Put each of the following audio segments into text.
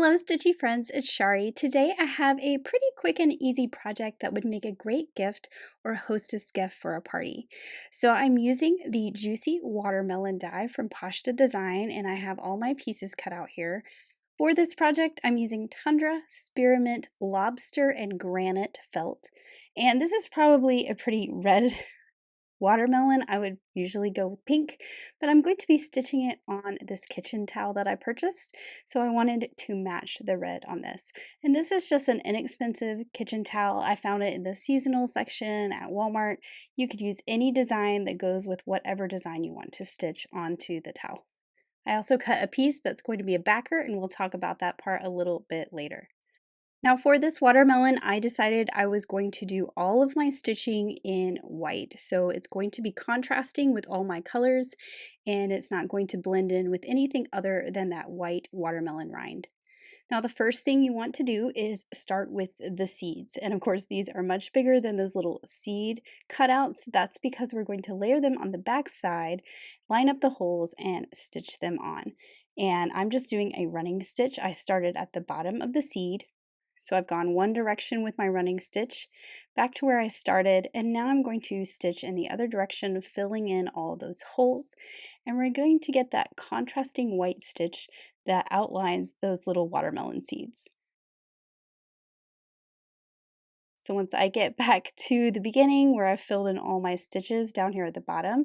Hello, Stitchy friends, it's Shari. Today I have a pretty quick and easy project that would make a great gift or hostess gift for a party. So I'm using the Juicy Watermelon die from Poshta Design, and I have all my pieces cut out here. For this project, I'm using Tundra, Spearmint, Lobster, and Granite felt. And this is probably a pretty red watermelon. I would usually go with pink, but I'm going to be stitching it on this kitchen towel that I purchased, so I wanted to match the red on this. And this is just an inexpensive kitchen towel. I found it in the seasonal section at Walmart. You could use any design that goes with whatever design you want to stitch onto the towel. I also cut a piece that's going to be a backer, and we'll talk about that part a little bit later. Now for this watermelon, I decided I was going to do all of my stitching in white. So it's going to be contrasting with all my colors, and it's not going to blend in with anything other than that white watermelon rind. Now the first thing you want to do is start with the seeds. And of course these are much bigger than those little seed cutouts. That's because we're going to layer them on the back side, line up the holes, and stitch them on. And I'm just doing a running stitch. I started at the bottom of the seed. So I've gone one direction with my running stitch, back to where I started, and now I'm going to stitch in the other direction, filling in all those holes, and we're going to get that contrasting white stitch that outlines those little watermelon seeds. So once I get back to the beginning where I've filled in all my stitches down here at the bottom,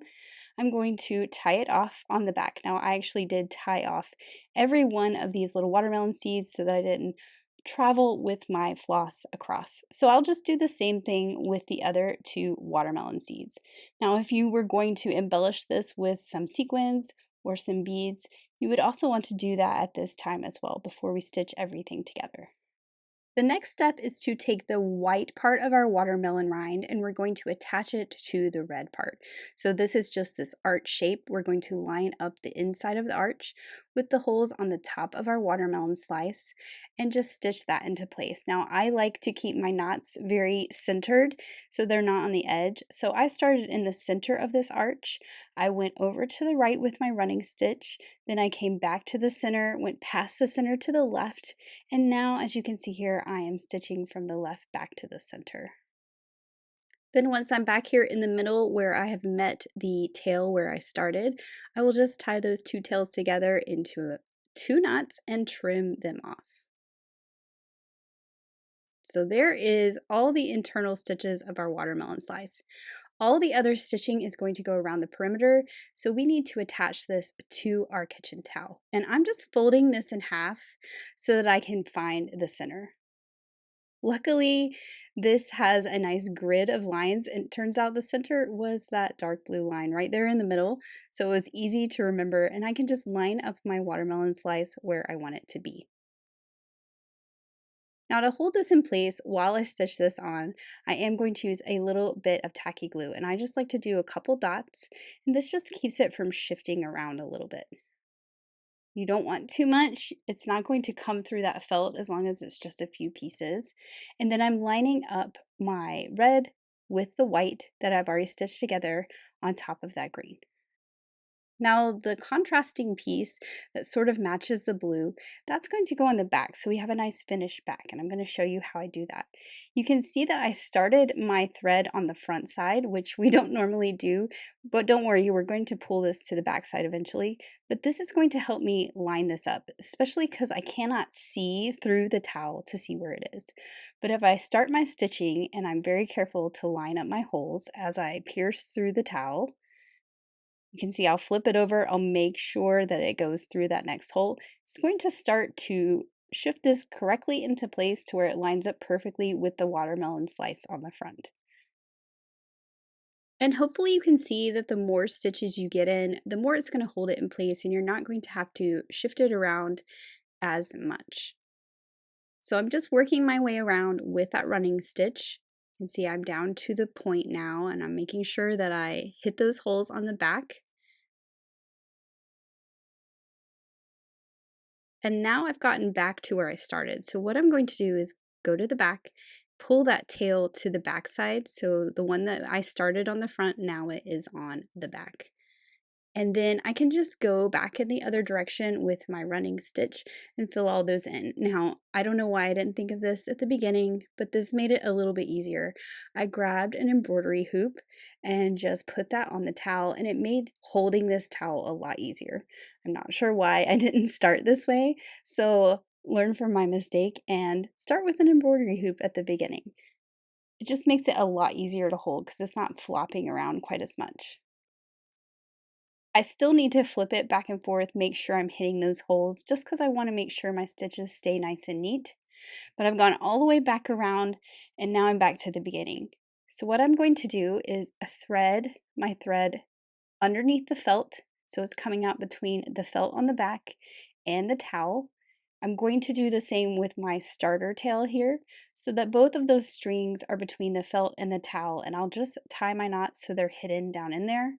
I'm going to tie it off on the back. Now I actually did tie off every one of these little watermelon seeds so that I didn't travel with my floss across. So I'll just do the same thing with the other two watermelon seeds. Now if you were going to embellish this with some sequins or some beads, you would also want to do that at this time as well before we stitch everything together. The next step is to take the white part of our watermelon rind and we're going to attach it to the red part. So this is just this arch shape. We're going to line up the inside of the arch with the holes on the top of our watermelon slice and just stitch that into place. Now I like to keep my knots very centered so they're not on the edge. So I started in the center of this arch. I went over to the right with my running stitch, then I came back to the center, went past the center to the left, and now as you can see here, I am stitching from the left back to the center. Then once I'm back here in the middle where I have met the tail where I started, I will just tie those two tails together into two knots and trim them off. So there is all the internal stitches of our watermelon slice. All the other stitching is going to go around the perimeter, so we need to attach this to our kitchen towel. And I'm just folding this in half so that I can find the center. Luckily, this has a nice grid of lines, and it turns out the center was that dark blue line right there in the middle, so it was easy to remember, and I can just line up my watermelon slice where I want it to be. Now to hold this in place while I stitch this on, I am going to use a little bit of tacky glue, and I just like to do a couple dots, and this just keeps it from shifting around a little bit. You don't want too much. It's not going to come through that felt as long as it's just a few pieces. And then I'm lining up my red with the white that I've already stitched together on top of that green. Now the contrasting piece that sort of matches the blue, that's going to go on the back, so we have a nice finished back, and I'm going to show you how I do that. You can see that I started my thread on the front side, which we don't normally do, but don't worry, we're going to pull this to the back side eventually. But this is going to help me line this up, especially because I cannot see through the towel to see where it is. But if I start my stitching and I'm very careful to line up my holes as I pierce through the towel, you can see I'll flip it over, I'll make sure that it goes through that next hole. It's going to start to shift this correctly into place to where it lines up perfectly with the watermelon slice on the front. And hopefully you can see that the more stitches you get in, the more it's going to hold it in place and you're not going to have to shift it around as much. So I'm just working my way around with that running stitch. You can see I'm down to the point now and I'm making sure that I hit those holes on the back. And now I've gotten back to where I started. So what I'm going to do is go to the back, pull that tail to the back side. So the one that I started on the front, now it is on the back. and then I can just go back in the other direction with my running stitch and fill all those in. Now, I don't know why I didn't think of this at the beginning, but this made it a little bit easier. I grabbed an embroidery hoop and just put that on the towel, and it made holding this towel a lot easier. I'm not sure why I didn't start this way, so learn from my mistake and start with an embroidery hoop at the beginning. It just makes it a lot easier to hold because it's not flopping around quite as much. I still need to flip it back and forth, make sure I'm hitting those holes, just because I want to make sure my stitches stay nice and neat. But I've gone all the way back around, and now I'm back to the beginning. So what I'm going to do is thread my thread underneath the felt, so it's coming out between the felt on the back and the towel. I'm going to do the same with my starter tail here, so that both of those strings are between the felt and the towel, and I'll just tie my knots so they're hidden down in there.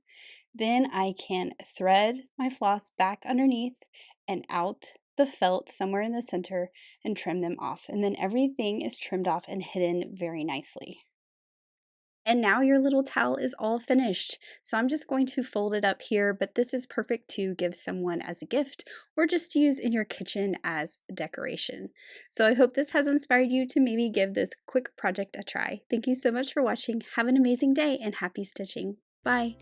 Then I can thread my floss back underneath and out the felt somewhere in the center and trim them off. And then everything is trimmed off and hidden very nicely. And now your little towel is all finished. So I'm just going to fold it up here, but this is perfect to give someone as a gift or just to use in your kitchen as decoration. So I hope this has inspired you to maybe give this quick project a try. Thank you so much for watching. Have an amazing day and happy stitching. Bye.